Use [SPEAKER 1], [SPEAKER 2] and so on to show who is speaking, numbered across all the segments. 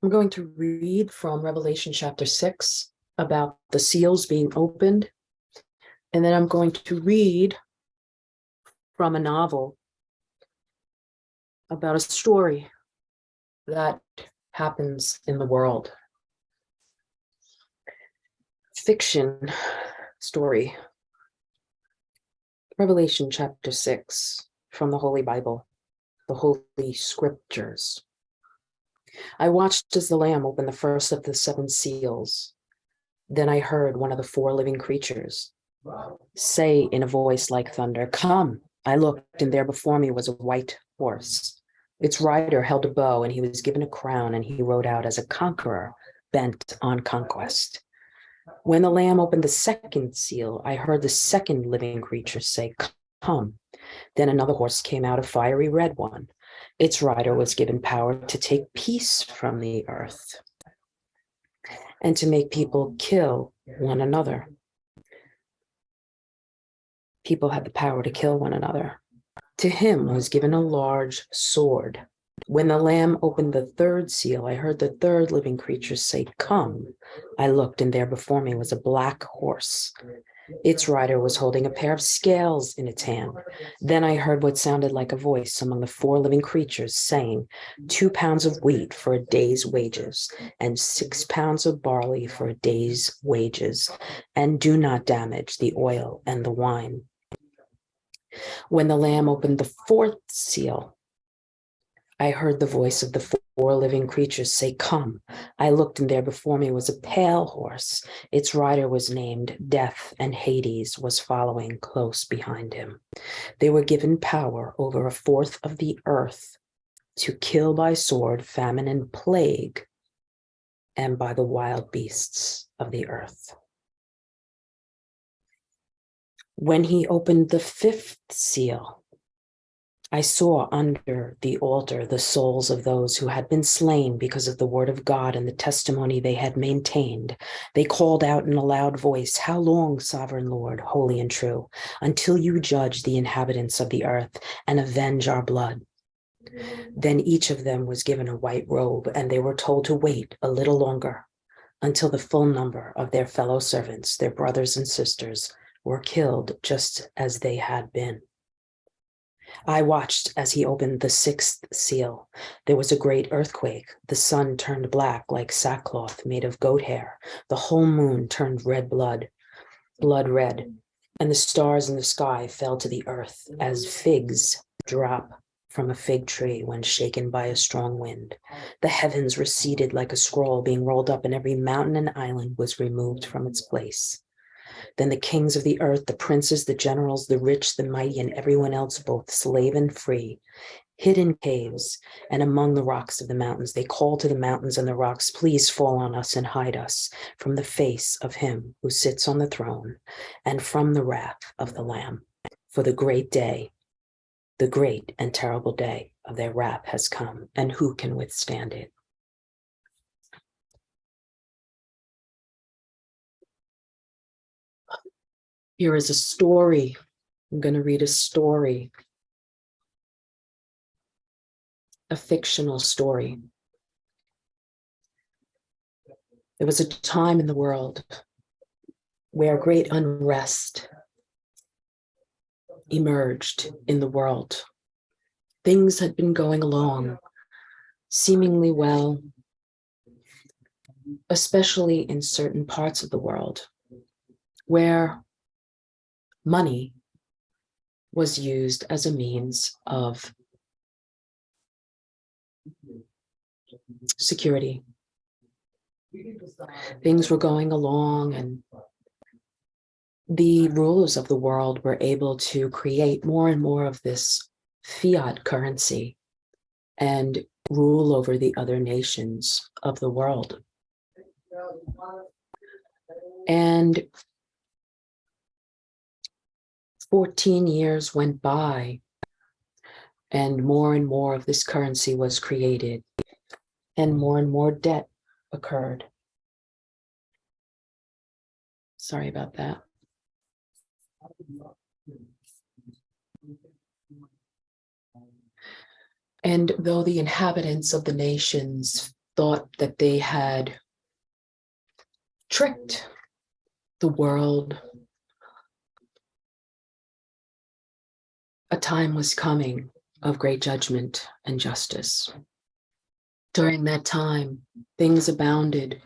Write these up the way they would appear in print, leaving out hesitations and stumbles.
[SPEAKER 1] I'm going to read from Revelation chapter 6 about the seals being opened. And then I'm going to read from a novel about a story that happens in the world. Fiction story. Revelation chapter 6 from the Holy Bible, the Holy Scriptures. I watched as the Lamb opened the first of the 7 seals. Then I heard one of the 4 living creatures say in a voice like thunder, "Come." I looked, and there before me was a white horse. Its rider held a bow, and he was given a crown, and he rode out as a conqueror bent on conquest. When the Lamb opened the 2nd seal, I heard the 2nd living creature say, "Come." Then another horse came out, a fiery red one. Its rider was given power to take peace from the earth and to make people kill one another. People had the power to kill one another. To him was given a large sword. When the Lamb opened the 3rd seal, I heard the 3rd living creature say, "Come." I looked, and there before me was a black horse. Its rider was holding a pair of scales in its hand. Then I heard what sounded like a voice among the 4 living creatures saying, 2 pounds of wheat for a day's wages, and 6 pounds of barley for a day's wages, and do not damage the oil and the wine. When the Lamb opened the 4th seal, I heard the voice of the 4 living creatures say, "Come." I looked, and there before me was a pale horse. Its rider was named Death, and Hades was following close behind him. They were given power over 1/4 of the earth to kill by sword, famine, and plague, and by the wild beasts of the earth. When he opened the 5th seal, I saw under the altar the souls of those who had been slain because of the word of God and the testimony they had maintained. They called out in a loud voice, "How long, sovereign Lord, holy and true, until you judge the inhabitants of the earth and avenge our blood?" Then each of them was given a white robe, and they were told to wait a little longer until the full number of their fellow servants, their brothers and sisters, were killed just as they had been. I watched as he opened the 6th seal. There was a great earthquake. The sun turned black like sackcloth made of goat hair. The whole moon turned blood red, and the stars in the sky fell to the earth as figs drop from a fig tree when shaken by a strong wind. The heavens receded like a scroll being rolled up, and every mountain and island was removed from its place. Then the kings of the earth, the princes, the generals, the rich, the mighty, and everyone else, both slave and free, hid in caves and among the rocks of the mountains. They called to the mountains and the rocks, "Please fall on us and hide us from the face of him who sits on the throne and from the wrath of the Lamb. For the great day, the great and terrible day of their wrath has come, and who can withstand it?" Here is a story. I'm going to read a story, a fictional story. There was a time in the world where great unrest emerged in the world. Things had been going along seemingly well, especially in certain parts of the world where money was used as a means of security. Things were going along, and the rulers of the world were able to create more and more of this fiat currency and rule over the other nations of the world. And 14 years went by, and more of this currency was created, and more debt occurred. Sorry about that. And though the inhabitants of the nations thought that they had tricked the world. A time was coming of great judgment and justice. During that time, things abounded,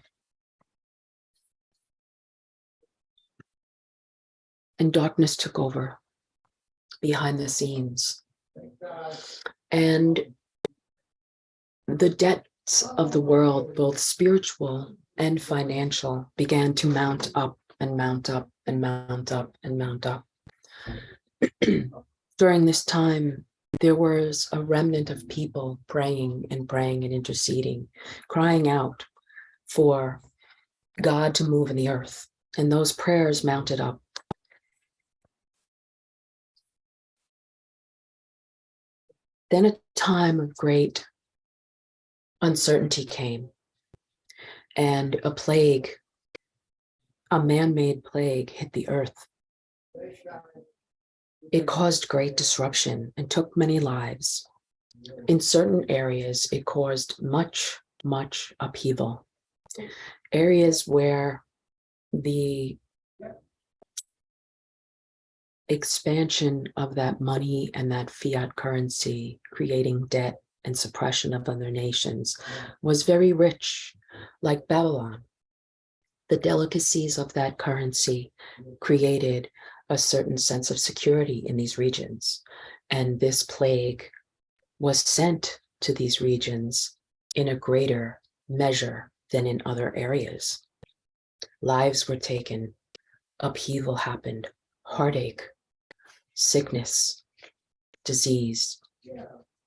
[SPEAKER 1] and darkness took over behind the scenes. And the debts of the world, both spiritual and financial, began to mount up and mount up and mount up and mount up. During this time, there was a remnant of people praying and interceding, crying out for God to move in the earth. And those prayers mounted up. Then a time of great uncertainty came, and a plague, a man-made plague, hit the earth. It caused great disruption and took many lives. In certain areas, it caused much, much upheaval. Areas where the expansion of that money and that fiat currency, creating debt and suppression of other nations, was very rich, like Babylon. The delicacies of that currency created a certain sense of security in these regions. And this plague was sent to these regions in a greater measure than in other areas. Lives were taken, upheaval happened, heartache, sickness, disease,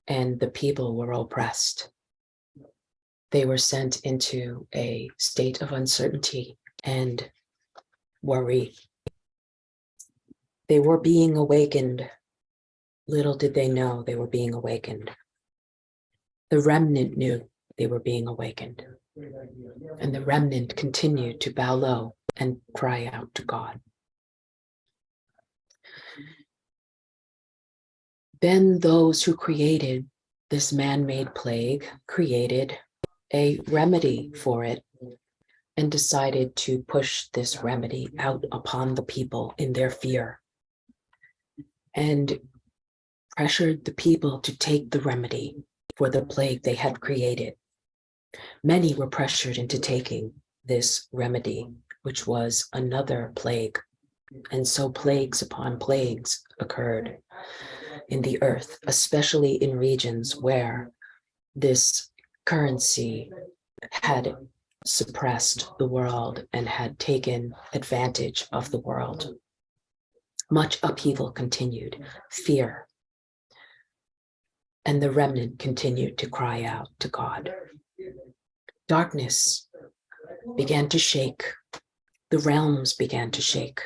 [SPEAKER 1] and the people were oppressed. They were sent into a state of uncertainty and worry. They were being awakened. Little did they know they were being awakened. The remnant knew they were being awakened. And the remnant continued to bow low and cry out to God. Then those who created this man-made plague created a remedy for it and decided to push this remedy out upon the people in their fear, and pressured the people to take the remedy for the plague they had created. Many were pressured into taking this remedy, which was another plague. And so plagues upon plagues occurred in the earth, especially in regions where this currency had suppressed the world and had taken advantage of the world. Much upheaval continued, fear, and the remnant continued to cry out to God. Darkness began to shake. The realms began to shake.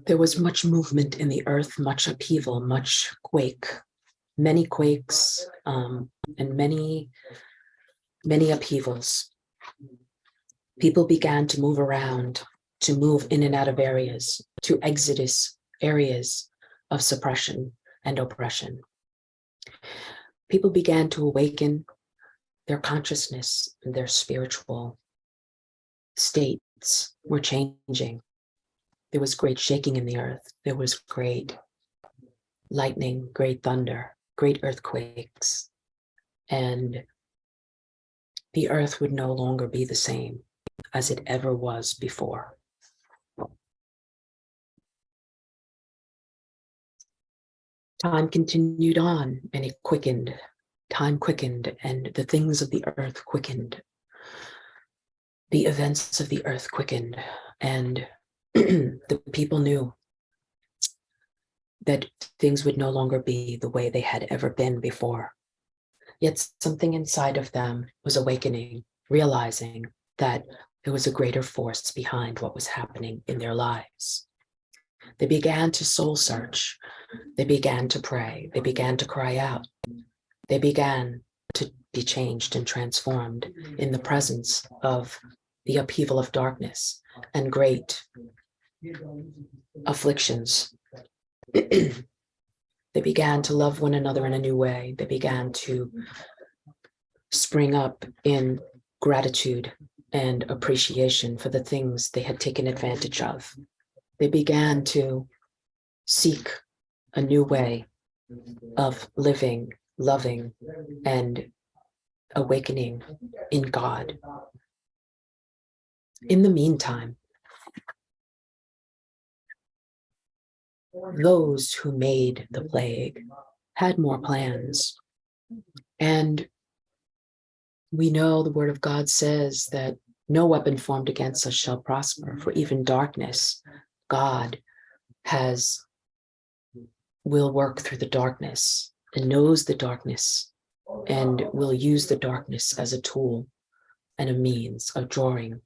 [SPEAKER 1] There was much movement in the earth, much upheaval, much quake, many quakes, and many upheavals. People began to move around, to move in and out of areas, to exodus areas of suppression and oppression. People began to awaken. Their consciousness and their spiritual states were changing. There was great shaking in the earth. There was great lightning, great thunder, great earthquakes, and the earth would no longer be the same as it ever was before. Time continued on, and it quickened. Time quickened, and the things of the earth quickened. The events of the earth quickened, and the people knew that things would no longer be the way they had ever been before. Yet something inside of them was awakening, realizing that there was a greater force behind what was happening in their lives. They began to soul search. They began to pray. They began to cry out. They began to be changed and transformed in the presence of the upheaval of darkness and great afflictions. They began to love one another in a new way. They began to spring up in gratitude and appreciation for the things they had taken advantage of. They began to seek a new way of living, loving, and awakening in God. In the meantime, those who made the plague had more plans. And we know the word of God says that no weapon formed against us shall prosper, for even darkness, God will work through the darkness and knows the darkness and will use the darkness as a tool and a means of drawing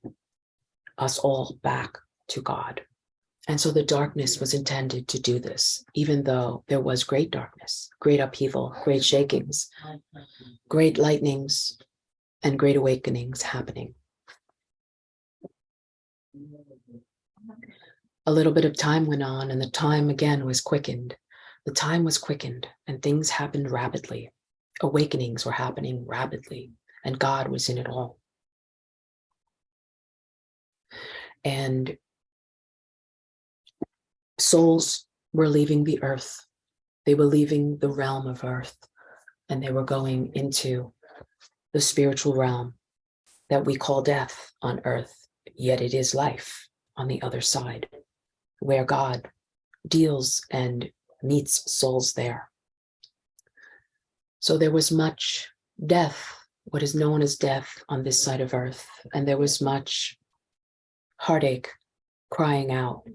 [SPEAKER 1] us all back to God. And so the darkness was intended to do this, even though there was great darkness, great upheaval, great shakings, great lightnings, and great awakenings happening. A little bit of time went on, and the time again was quickened. The time was quickened, and things happened rapidly. Awakenings were happening rapidly, and God was in it all. And souls were leaving the earth. They were leaving the realm of earth, and they were going into the spiritual realm that we call death on earth, yet it is life on the other side, where God deals and meets souls there. So there was much death, what is known as death on this side of earth, and there was much heartache, crying out,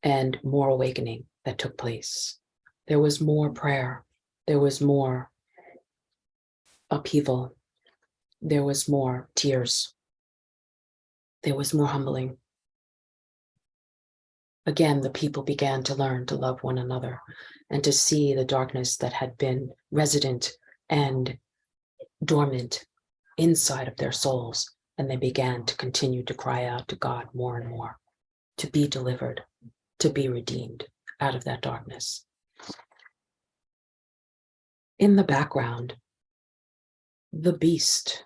[SPEAKER 1] and more awakening that took place. There was more prayer. There was more upheaval. There was more tears. There was more humbling. Again, the people began to learn to love one another and to see the darkness that had been resident and dormant inside of their souls. And they began to continue to cry out to God more and more, to be delivered, to be redeemed out of that darkness. In the background, the beast,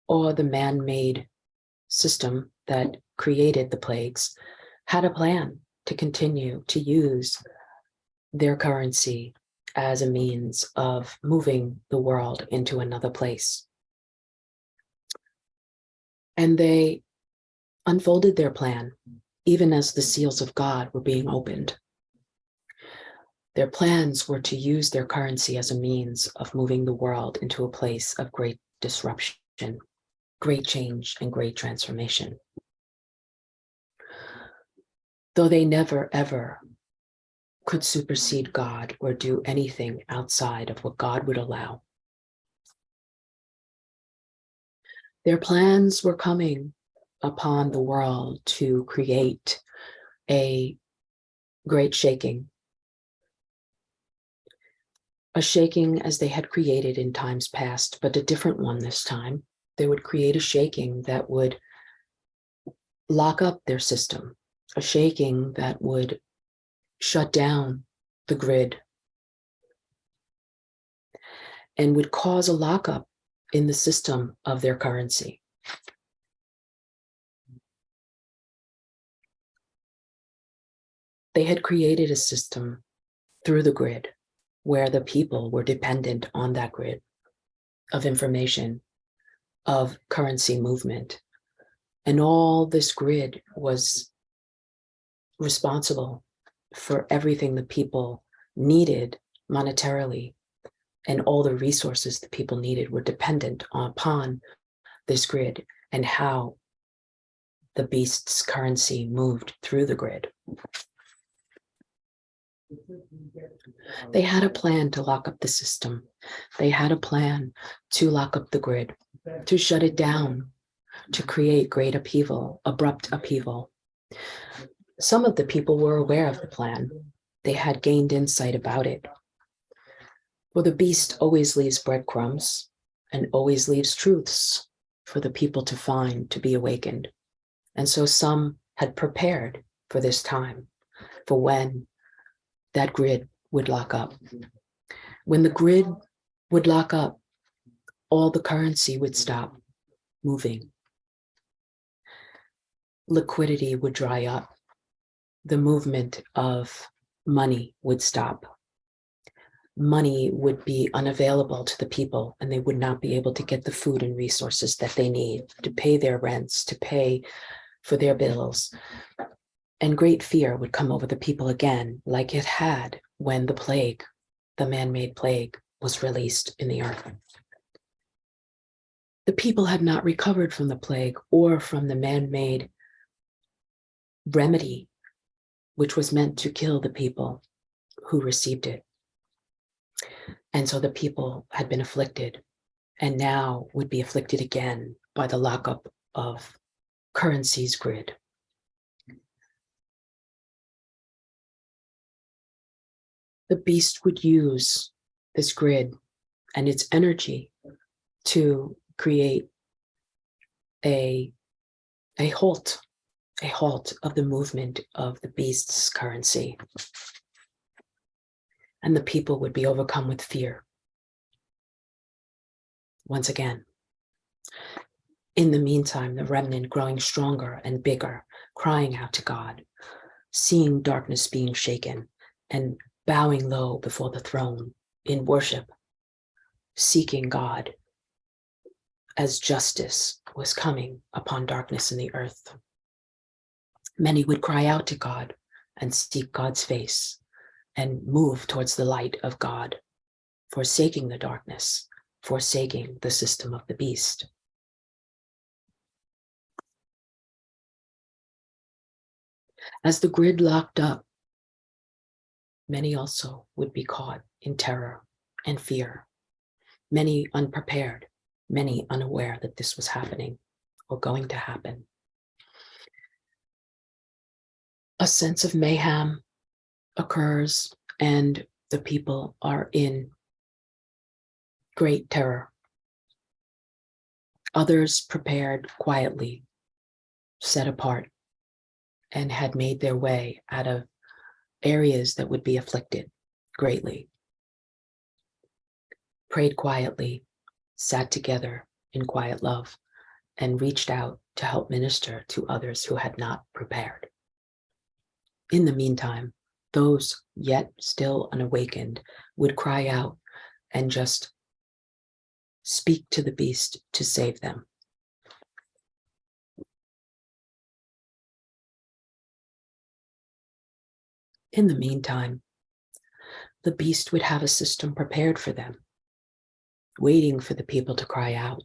[SPEAKER 1] or the man-made system that created the plagues, had a plan to continue to use their currency as a means of moving the world into another place. And they unfolded their plan even as the seals of God were being opened. Their plans were to use their currency as a means of moving the world into a place of great disruption, great change, and great transformation. Though they never, ever could supersede God or do anything outside of what God would allow. Their plans were coming upon the world to create a great shaking. A shaking as they had created in times past, but a different one this time. They would create a shaking that would lock up their system, a shaking that would shut down the grid and would cause a lockup in the system of their currency. They had created a system through the grid where the people were dependent on that grid of information, of currency movement. And all this grid was responsible for everything the people needed monetarily, and all the resources the people needed were dependent upon this grid and how the beast's currency moved through the grid. They had a plan to lock up the system. They had a plan to lock up the grid, to shut it down, to create great upheaval, abrupt upheaval. Some of the people were aware of the plan. They had gained insight about it. Well, the beast always leaves breadcrumbs and always leaves truths for the people to find, to be awakened. And so some had prepared for this time, for when that grid would lock up. When the grid would lock up, all the currency would stop moving. Liquidity would dry up. The movement of money would stop. Money would be unavailable to the people, and they would not be able to get the food and resources that they need to pay their rents, to pay for their bills. And great fear would come over the people again, like it had when the plague, the man-made plague, was released in the earth. The people had not recovered from the plague or from the man-made remedy, which was meant to kill the people who received it. And so the people had been afflicted and now would be afflicted again by the lockup of currency's grid. The beast would use this grid and its energy to create a halt of the movement of the beast's currency. And the people would be overcome with fear. Once again, in the meantime, the remnant growing stronger and bigger, crying out to God, seeing darkness being shaken, and bowing low before the throne in worship, seeking God as justice was coming upon darkness in the earth. Many would cry out to God and seek God's face and move towards the light of God, forsaking the darkness, forsaking the system of the beast. As the grid locked up, many also would be caught in terror and fear, many unprepared, many unaware that this was happening or going to happen. A sense of mayhem occurs, and the people are in great terror. Others prepared quietly, set apart, and had made their way out of areas that would be afflicted greatly. Prayed quietly, sat together in quiet love, and reached out to help minister to others who had not prepared. In the meantime, those yet still unawakened would cry out and just speak to the beast to save them. In the meantime, the beast would have a system prepared for them, waiting for the people to cry out,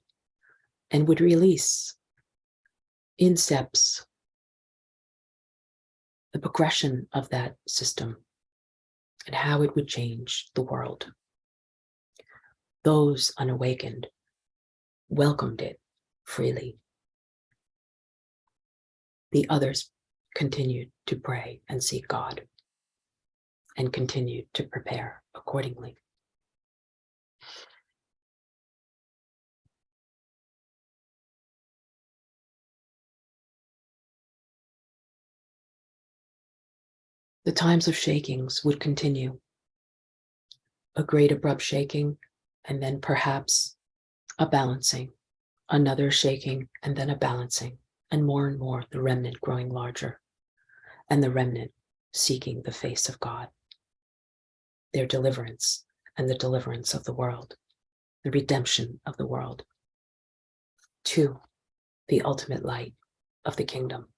[SPEAKER 1] and would release in steps the progression of that system and how it would change the world. Those unawakened welcomed it freely. The others continued to pray and seek God and continued to prepare accordingly. The times of shakings would continue. A great abrupt shaking, and then perhaps a balancing, another shaking, and then a balancing, and more the remnant growing larger, and the remnant seeking the face of God, their deliverance and the deliverance of the world, the redemption of the world, to the ultimate light of the kingdom.